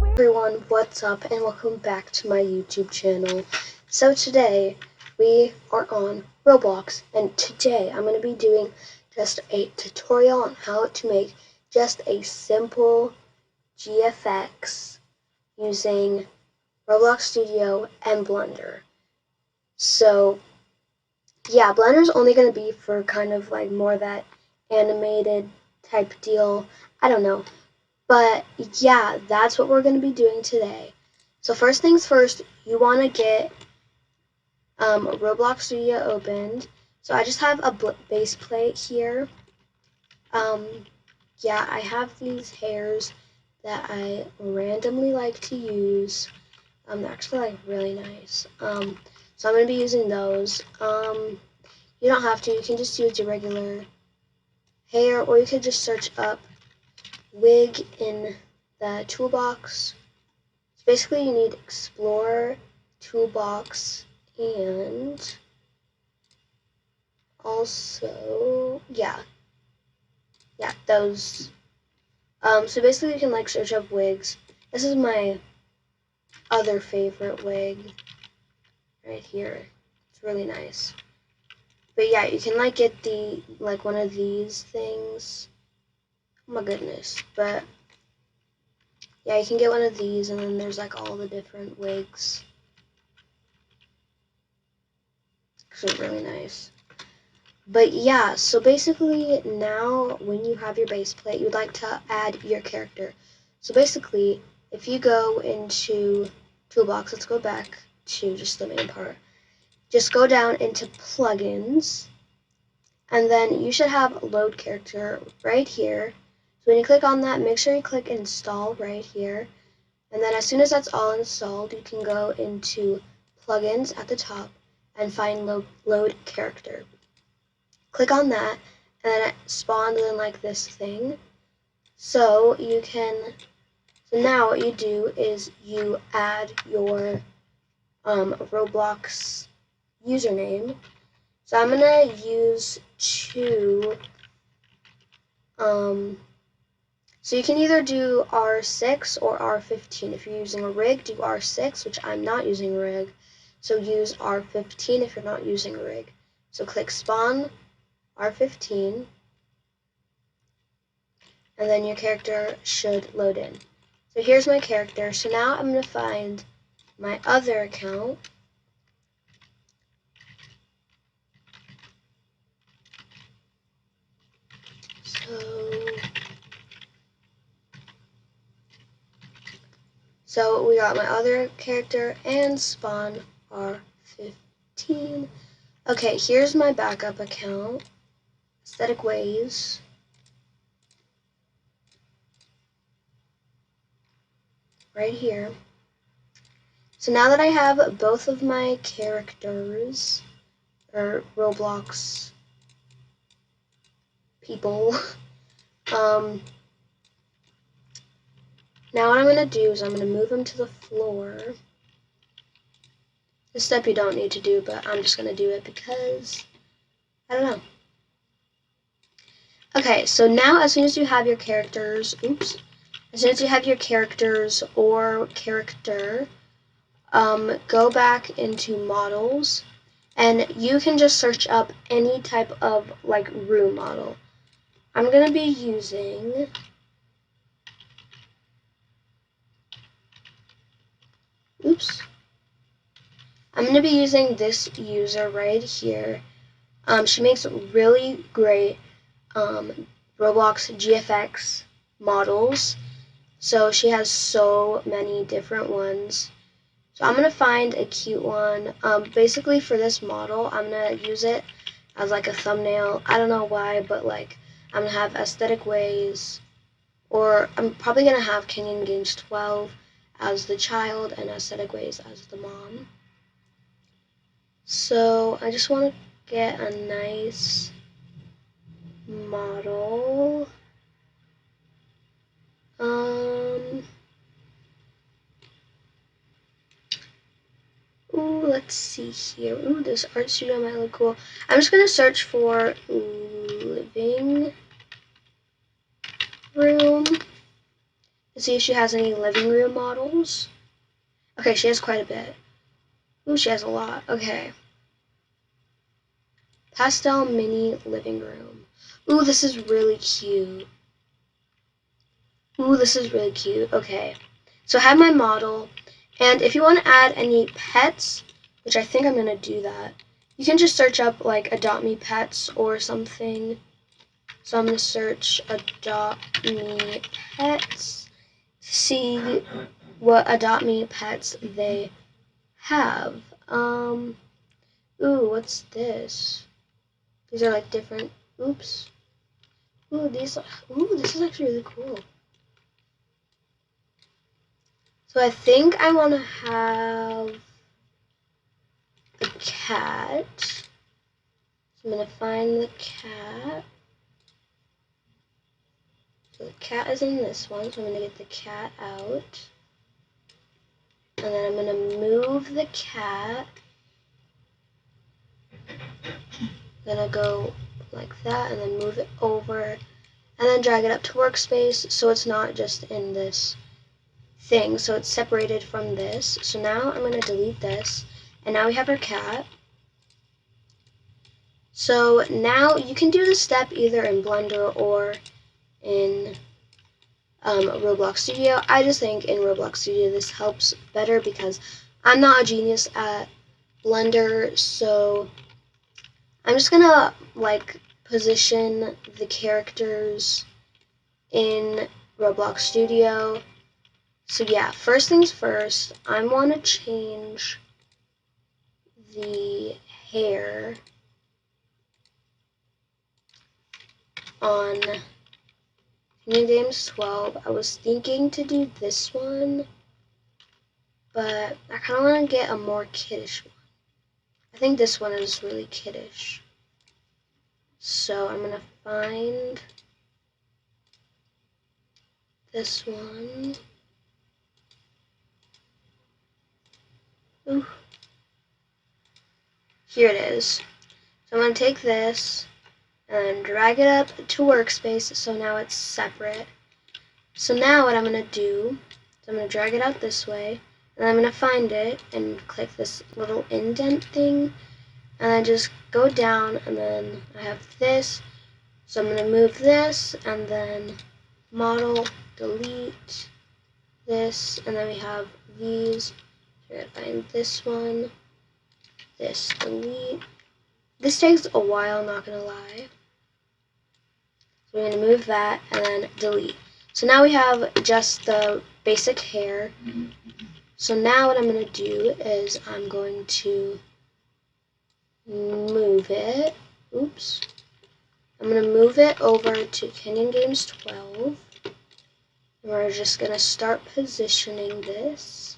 Everyone, what's up and welcome back to my YouTube channel. So today we are on Roblox, and today I'm going to be doing just a tutorial on how to make just a simple GFX using Roblox Studio and Blender. So yeah, Blender's only going to be for kind of like more that animated type deal. I don't know. But yeah, that's what we're going to be doing today. So first things first, you want to get Roblox Studio opened. So I just have a base plate here. Yeah, I have these hairs that I randomly like to use. They're actually like really nice. So I'm going to be using those. You don't have to. You can just use your regular hair, or you could just search up wig in the toolbox. So basically you need Explorer, Toolbox, and also, yeah, those. So basically you can like search up wigs. This is my other favorite wig right here. It's really nice. But yeah, you can like get the like one of these things. Oh my goodness. But yeah, you can get one of these, and then there's like all the different wigs. It's actually really nice. But yeah, so basically now when you have your base plate, you'd like to add your character. So basically, if you go into Toolbox, let's go back to just the main part. Just go down into Plugins, and then you should have Load Character right here. So when you click on that, make sure you click Install right here. And then as soon as that's all installed, you can go into Plugins at the top and find Load Character. Click on that, and then it spawns in like this thing. So now what you do is you add your Roblox username. So I'm gonna use two. So you can either do R6 or R15. If you're using a rig, do R6, which I'm not using a rig. So use R15 if you're not using a rig. So click spawn R15, and then your character should load in. So here's my character. So now I'm going to find my other account. So we got my other character and spawn R15. Okay, here's my backup account. Aesthetic Ways. Right here. So now that I have both of my characters, or Roblox people, now what I'm going to do is I'm going to move them to the floor. This step you don't need to do, but I'm just going to do it because, I don't know. Okay, so now as soon as you have your characters, as soon as you have your characters or character, go back into models, and you can just search up any type of like room model. I'm going to be using I'm going to be using this user right here. She makes really great Roblox GFX models. So she has so many different ones. So I'm going to find a cute one. Basically for this model, I'm going to use it as like a thumbnail. I don't know why, but like I'm going to have Aesthetic Ways, or I'm probably going to have Kenyan Games 12 as the child and Aesthetic Ways as the mom. So I just want to get a nice model. Let's see here. This art studio might look cool. I'm just gonna search for, let living room to see if she has any living room models. Okay, she has quite a bit. Ooh, she has a lot. Okay. Pastel mini living room. Ooh, this is really cute. Ooh, this is really cute. Okay. So I have my model. And if you want to add any pets, which I think I'm going to do that, you can just search up like Adopt Me Pets or something. So I'm going to search Adopt Me Pets to see what Adopt Me Pets they have. Ooh, what's this? These are like different, oops. Ooh, this is actually really cool. So I think I want to have a cat. So I'm going to find the cat. So the cat is in this one, so I'm going to get the cat out. And then I'm going to move the cat. I'm going to go like that and then move it over. And then drag it up to workspace so it's not just in this thing. So it's separated from this. So now I'm going to delete this. And now we have our cat. So now you can do this step either in Blender or in Roblox Studio. I just think in Roblox Studio this helps better because I'm not a genius at Blender, so I'm just gonna like position the characters in Roblox Studio. So yeah, first things first, I want to change the hair on New Games 12. I was thinking to do this one, but I kind of want to get a more kiddish one. I think this one is really kiddish. So I'm going to find this one. Ooh. Here it is. So I'm going to take this and drag it up to workspace so now it's separate. So now what I'm going to do is I'm going to drag it out this way, and I'm going to find it and click this little indent thing, and then just go down, and then I have this. So I'm going to move this, and then model, delete this, and then we have these. So I'm going to find this one, this, delete. This takes a while, not going to lie. So we're going to move that, and then delete. So now we have just the basic hair. So now what I'm going to do is I'm going to move it. Oops. I'm going to move it over to Canyon Games 12. And we're just going to start positioning this.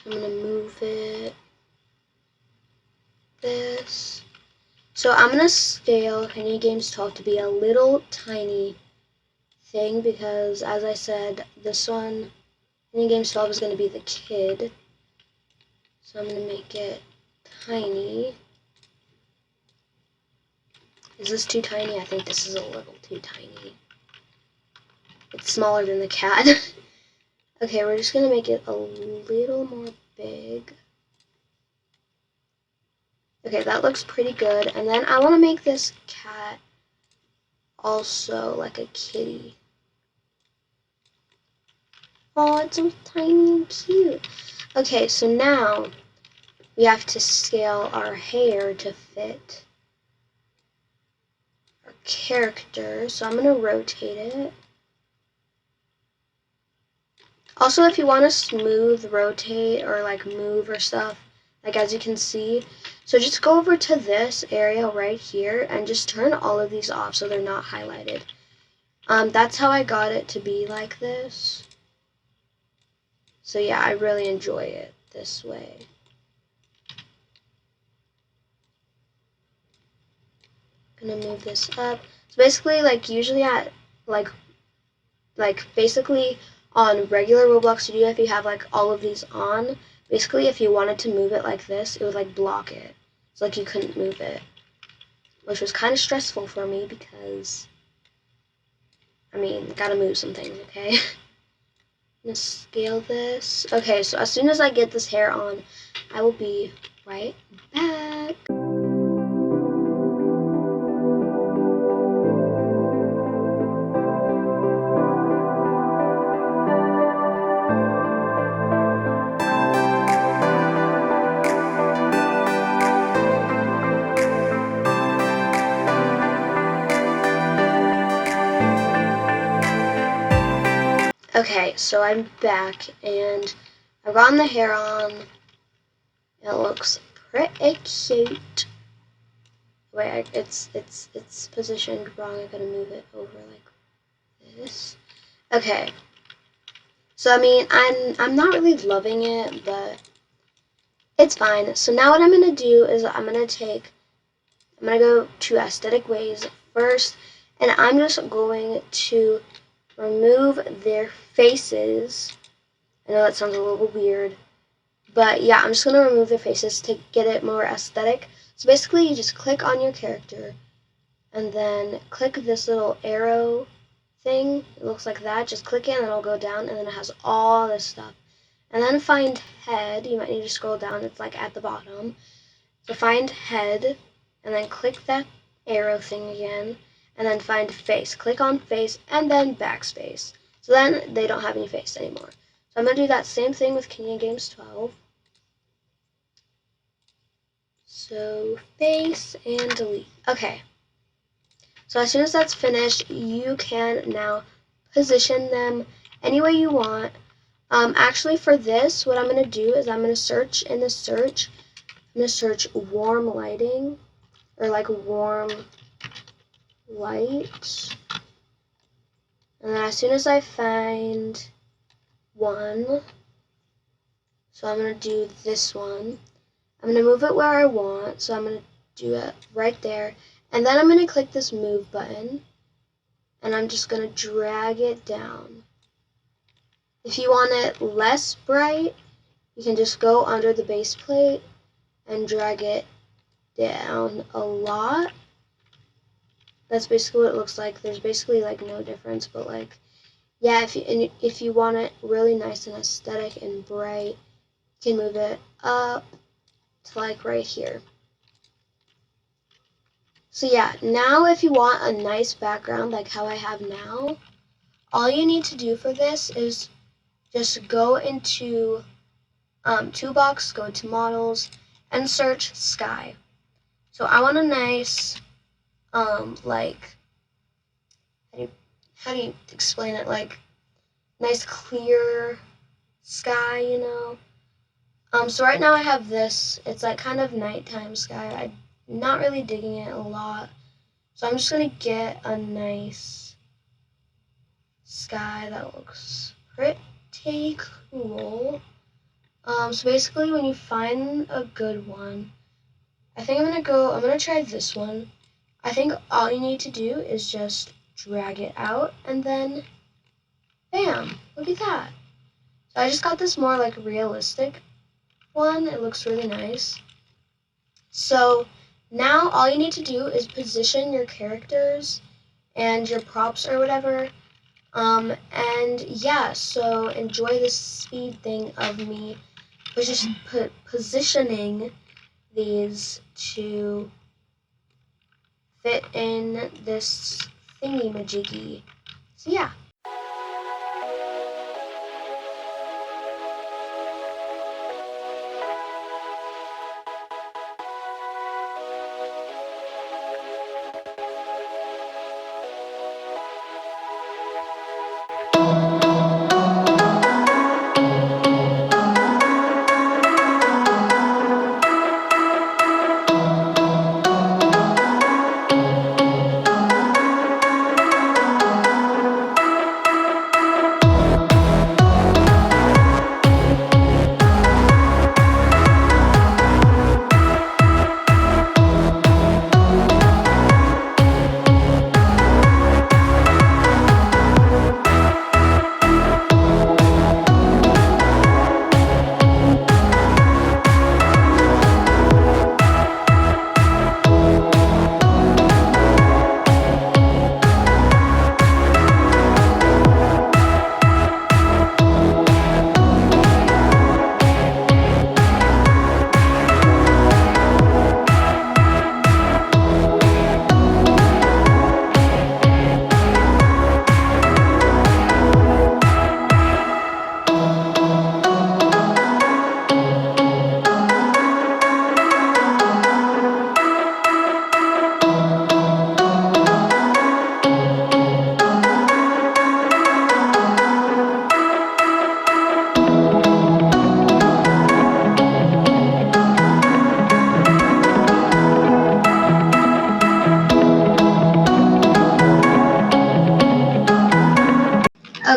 I'm going to move it this. So I'm going to scale Canyon Games 12 to be a little tiny thing because, as I said, this one, Canyon Games 12 is going to be the kid. So I'm going to make it tiny. Is this too tiny? I think this is a little too tiny. It's smaller than the cat. Okay, we're just going to make it a little more big. Okay, that looks pretty good. And then I want to make this cat also like a kitty. Oh, it's so tiny and cute. Okay, so now we have to scale our hair to fit our character. So I'm going to rotate it. Also, if you want to smooth rotate or like move or stuff, like as you can see, so just go over to this area right here and just turn all of these off so they're not highlighted. That's how I got it to be like this. So yeah, I really enjoy it this way. Gonna move this up. So basically, like usually at like basically on regular Roblox Studio, if you have like all of these on, basically if you wanted to move it like this, it would like block it. It's like you couldn't move it, which was kind of stressful for me because, I mean, gotta move some things, okay? I'm gonna scale this. Okay, so as soon as I get this hair on, I will be right back. Okay, so I'm back and I've gotten the hair on. It looks pretty cute. Wait, it's positioned wrong. I gotta move it over like this. Okay. So I mean, I'm not really loving it, but it's fine. So now what I'm gonna do is I'm gonna go to aesthetic ways first, and I'm just going to remove their faces. I know that sounds a little weird, but yeah, I'm just going to remove their faces to get it more aesthetic. So basically, you just click on your character, and then click this little arrow thing. It looks like that. Just click it, and it'll go down, and then it has all this stuff. And then find head. You might need to scroll down. It's like at the bottom. So find head, and then click that arrow thing again, and then find face. Click on face, and then backspace. So then they don't have any face anymore. So I'm going to do that same thing with Kenya Games 12. So face and delete. Okay. So as soon as that's finished, you can now position them any way you want. Actually, for this, what I'm going to do is I'm going to search in the search. I'm going to search warm lighting, or like warm light. And then as soon as I find one, so I'm going to do this one. I'm going to move it where I want, so I'm going to do it right there. And then I'm going to click this move button, and I'm just going to drag it down. If you want it less bright, you can just go under the base plate and drag it down a lot. That's basically what it looks like. There's basically like no difference, but like, yeah, if you want it really nice and aesthetic and bright, you can move it up to like right here. So yeah, now if you want a nice background like how I have now, all you need to do for this is just go into Toolbox, go to Models, and search Sky. So I want a nice, like, how do you explain it? Like, nice clear sky, you know? So right now I have this. It's like kind of nighttime sky. I'm not really digging it a lot. So I'm just going to get a nice sky that looks pretty cool. So basically when you find a good one, I think I'm going to try this one. I think all you need to do is just drag it out and then bam, look at that. So I just got this more like realistic one. It looks really nice. So now all you need to do is position your characters and your props or whatever. And yeah, so enjoy this speed thing of me positioning these to fit in this thingy-majiggy. So yeah.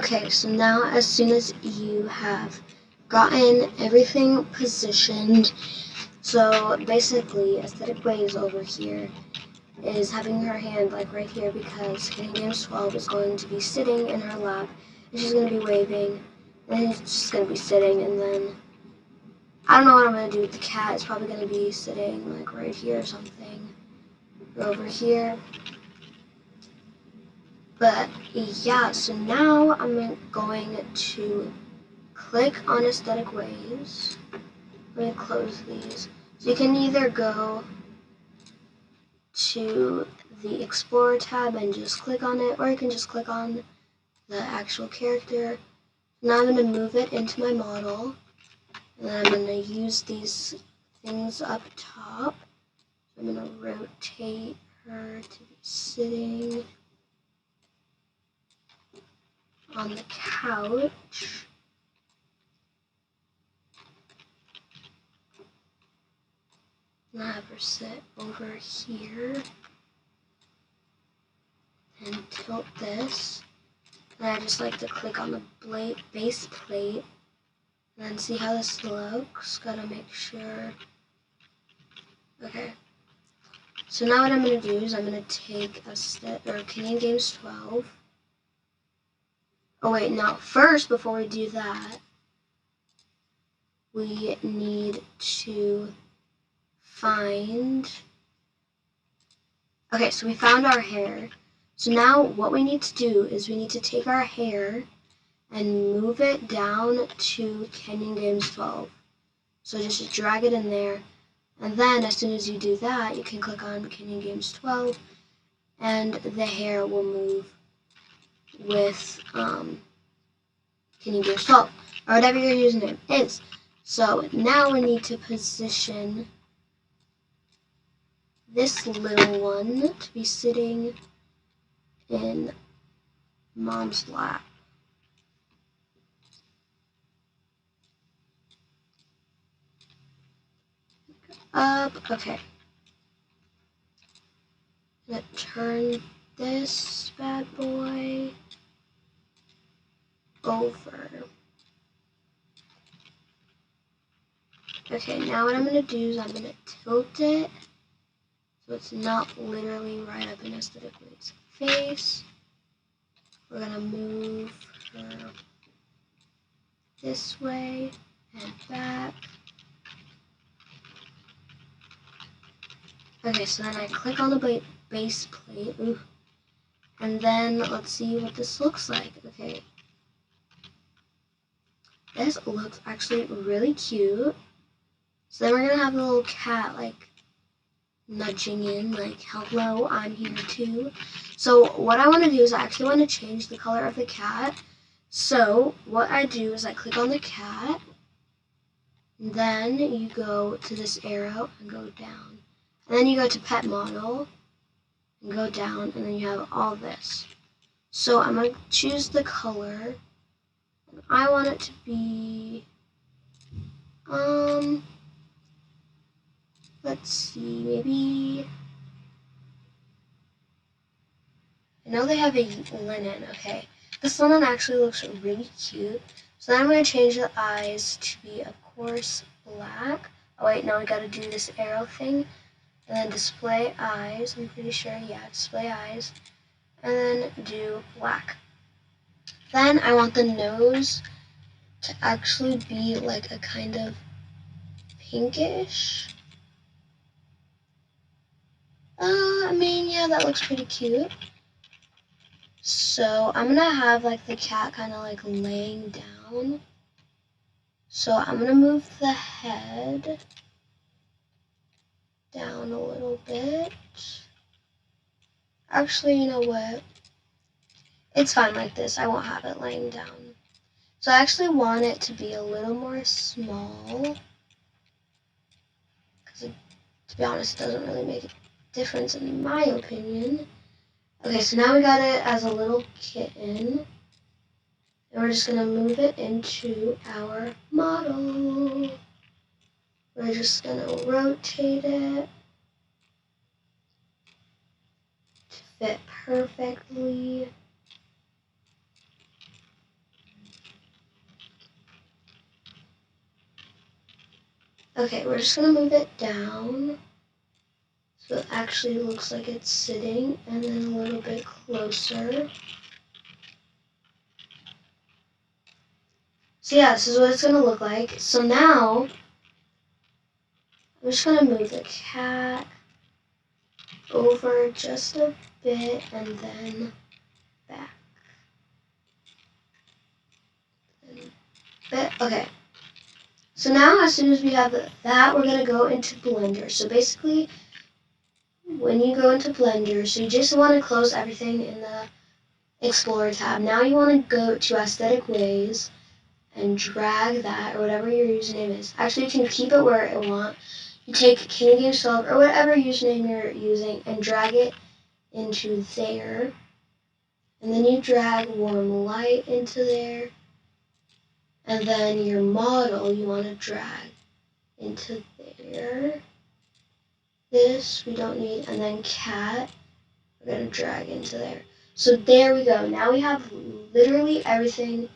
Okay, so now as soon as you have gotten everything positioned, so basically Aesthetic Ways over here is having her hand like right here because Kitty Games 12 is going to be sitting in her lap and she's going to be waving and he's just going to be sitting, and then I don't know what I'm going to do with the cat. It's probably going to be sitting like right here or something, or over here. But yeah, so now I'm going to click on Aesthetic Ways. Let me close these. So you can either go to the Explorer tab and just click on it, or you can just click on the actual character. Now I'm going to move it into my model, and then I'm going to use these things up top. I'm going to rotate her to be sitting on the couch. And I have her sit over here and tilt this. And I just like to click on the base plate and then see how this looks. Gotta make sure. Okay. So now what I'm gonna do is I'm gonna take Canadian Games 12. Oh wait, no. First, before we do that, we need to find. Okay, so we found our hair. So now what we need to do is we need to take our hair and move it down to Canyon Games 12. So just drag it in there, and then as soon as you do that, you can click on Canyon Games 12, and the hair will move with Canyon Games 12, or whatever your username is. So now we need to position this little one to be sitting in Mom's lap. Okay. I'm gonna turn this bad boy over. Okay, now what I'm gonna do is I'm gonna tilt it so it's not literally right up in Aesthetic Ways' face. We're gonna move her this way and back. Okay, so then I click on the base plate. Ooh. And then let's see what this looks like. Okay. This looks actually really cute. So then we're gonna have the little cat like nudging in, like, hello, I'm here too. So what I want to do is I actually want to change the color of the cat. So what I do is I click on the cat, and then you go to this arrow and go down. And then you go to pet model and go down, and then you have all this. So I'm going to choose the color. And I want it to be, let's see, maybe, I know they have a linen, okay. This linen actually looks really cute. So then I'm going to change the eyes to be, of course, black. Oh wait, no, we got to do this arrow thing. And then display eyes, I'm pretty sure, yeah, display eyes. And then do black. Then I want the nose to actually be like a kind of pinkish. I mean, yeah, that looks pretty cute. So I'm gonna have like the cat kind of like laying down. So I'm gonna move the head down a little bit. Actually, you know what? It's fine like this. I won't have it laying down. So I actually want it to be a little more small. Because to be honest, it doesn't really make a difference in my opinion. Okay, so now we got it as a little kitten. And we're just gonna move it into our model. We're just gonna rotate it to fit perfectly. Okay, we're just going to move it down so it actually looks like it's sitting, and then a little bit closer. So yeah, this is what it's going to look like. So now, I'm just going to move the cat over just a bit and then back. Okay. So now as soon as we have that, we're going to go into Blender. So basically, when you go into Blender, so you just want to close everything in the Explorer tab. Now you want to go to Aesthetic Ways and drag that, or whatever your username is. Actually, you can keep it where you want. You take King Games 12 or whatever username you're using and drag it into there. And then you drag Warm Light into there. And then your model you want to drag into there. This we don't need, and then cat we're going to drag into there. So there we go. Now we have literally everything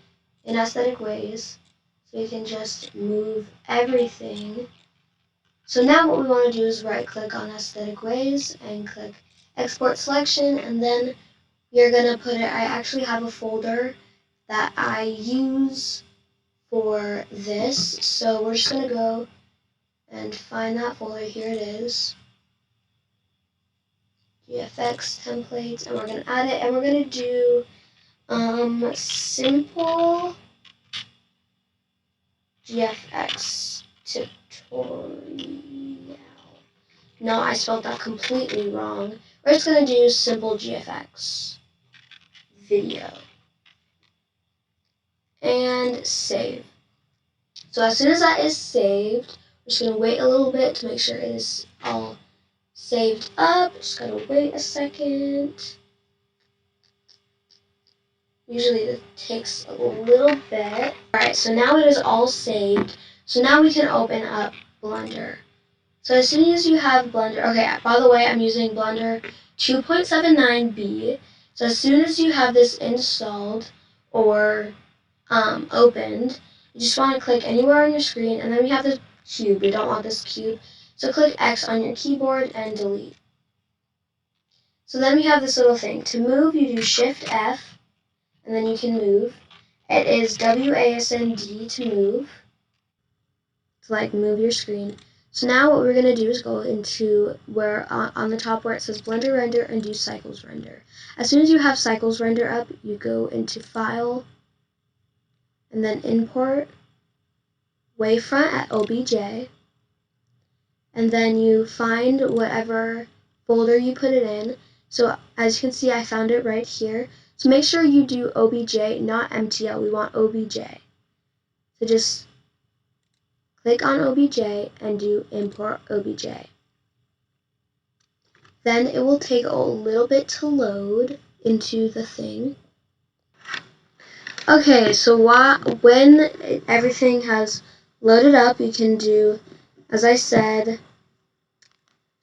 in Aesthetic Ways. So we can just move everything. So now what we want to do is right click on Aesthetic Ways and click Export Selection, and then you're going to put it, I actually have a folder that I use for this. So we're just going to go and find that folder. Here it is. GFX templates, and we're going to add it, and we're going to do simple GFX tutorial. No, I spelled that completely wrong. We're just going to do simple GFX video and save. So as soon as that is saved, we're just going to wait a little bit to make sure it is all saved up. Just got to wait a second. Usually it takes a little bit. Alright, so now it is all saved. So now we can open up Blender. So as soon as you have Blender, okay, by the way, I'm using Blender 2.79b. So as soon as you have this installed or opened, you just want to click anywhere on your screen, and then we have the cube. We don't want this cube. So click X on your keyboard and delete. So then we have this little thing. To move, you do Shift F, and then you can move. It is WASD to move, to like move your screen. So now what we're going to do is go into where on the top where it says Blender Render and do Cycles Render. As soon as you have Cycles Render up, you go into File and then Import Wavefront at OBJ, and then you find whatever folder you put it in. So as you can see, I found it right here. So make sure you do OBJ, not MTL. We want OBJ. So just click on OBJ and do Import OBJ. Then it will take a little bit to load into the thing. Okay, so when everything has loaded up, you can do, as I said,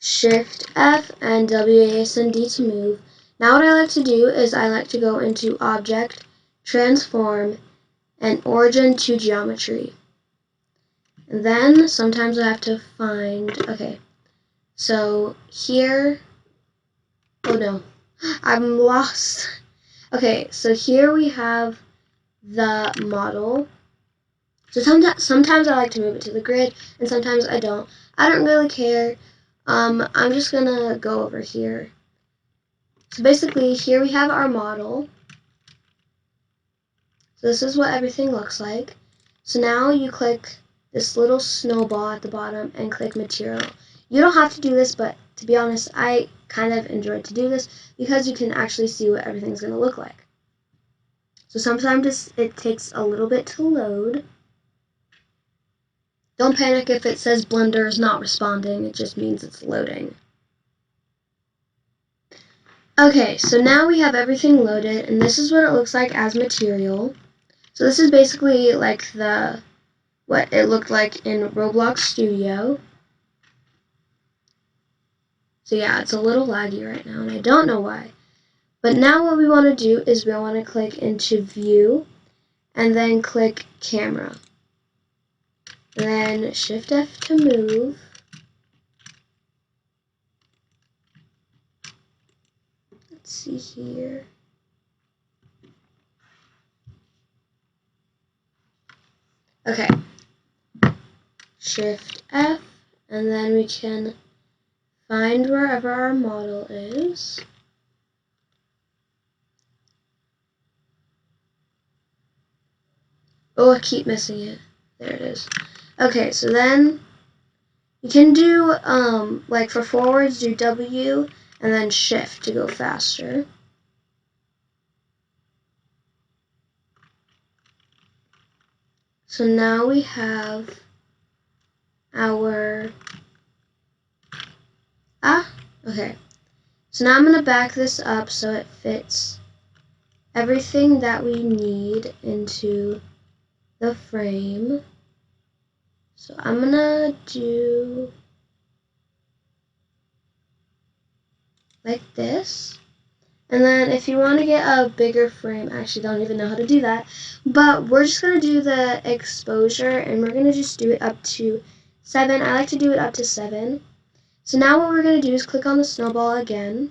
Shift F and WASD to move. Now what I like to do is I like to go into Object, Transform, and Origin to Geometry. And then sometimes I have to find, okay, so here, oh no, I'm lost. Okay, so here we have the model. So sometimes I like to move it to the grid, and sometimes I don't. I don't really care. I'm just gonna go over here. So basically, here we have our model. So this is what everything looks like. So now you click this little snowball at the bottom and click Material. You don't have to do this, but to be honest, I kind of enjoy to do this because you can actually see what everything's gonna look like. So sometimes it takes a little bit to load. Don't panic if it says Blender is not responding, it just means it's loading. Okay, so now we have everything loaded, and this is what it looks like as material. So this is basically like what it looked like in Roblox Studio. So yeah, it's a little laggy right now, and I don't know why. But now what we want to do is we want to click into View, and then click Camera. then Shift F to move. Let's see here. Okay. Shift F, and then we can find wherever our model is. Oh, I keep missing it. There it is. Okay, so then you can do, like for forwards, do W and then Shift to go faster. So now we have our, okay. So now I'm going to back this up so it fits everything that we need into the frame. So I'm going to do like this. And then if you want to get a bigger frame, I actually don't even know how to do that, but we're just going to do the exposure, and we're going to just do it up to 7. I like to do it up to 7. So now what we're going to do is click on the snowball again.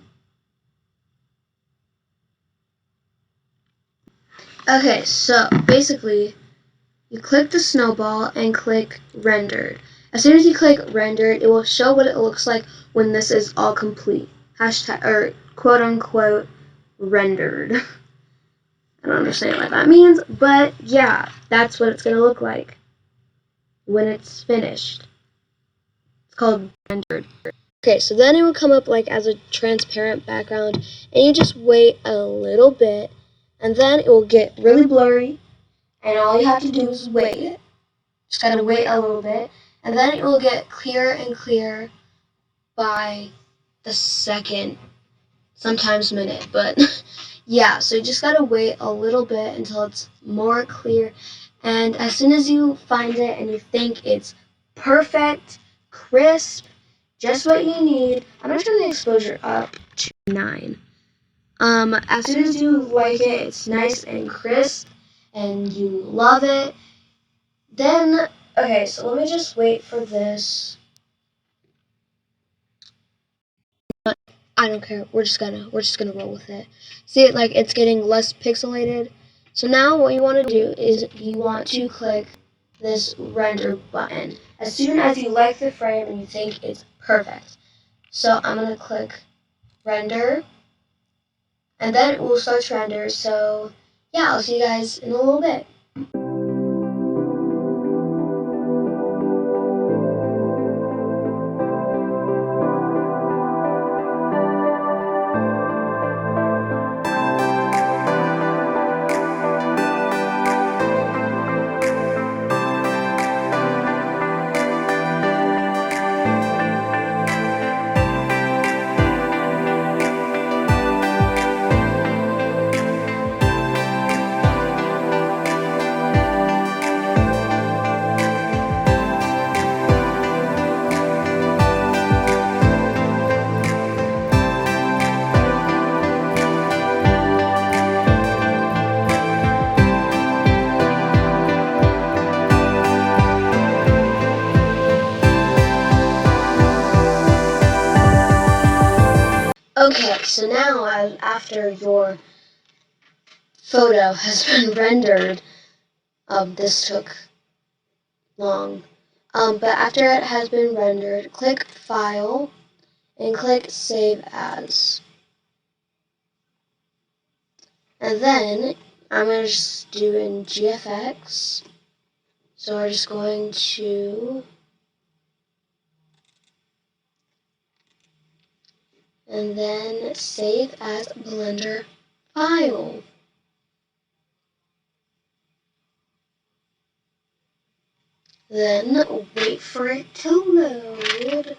Okay, so basically you click the snowball and click rendered. As soon as you click rendered, it will show what it looks like when this is all complete. Hashtag, or quote unquote, rendered. I don't understand what that means, but yeah, that's what it's going to look like when it's finished. It's called rendered. Okay, so then it will come up like as a transparent background, and you just wait a little bit, and then it will get really blurry, and all you have to do is wait. Just gotta wait a little bit, and then it will get clearer and clearer by the second, sometimes minute, but yeah, so you just gotta wait a little bit until it's more clear, and as soon as you find it and you think it's perfect, crisp, just what you need, I'm gonna turn the exposure up to 9. As soon as you like it, it's nice and crisp, and you love it, then, okay, so let me just wait for this. I don't care. We're just gonna roll with it. See it, like it's getting less pixelated. So now what you want to do is you want to click this render button as soon as you like the frame and you think it's perfect. So I'm gonna click render, and then it will start to render. So yeah, I'll see you guys in a little bit. Okay, so now after your photo has been rendered, this took long, but after it has been rendered, click File and click Save As. And then I'm going to just do in GFX, so we're just going to, and then Save As Blender File. Then wait for it to load.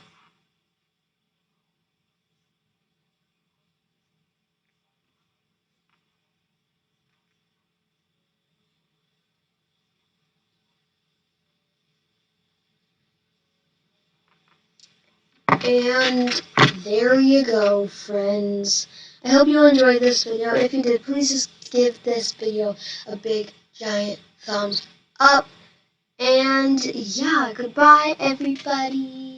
And there you go, friends. I hope you enjoyed this video. If you did, please just give this video a big, giant thumbs up. And yeah, goodbye, everybody.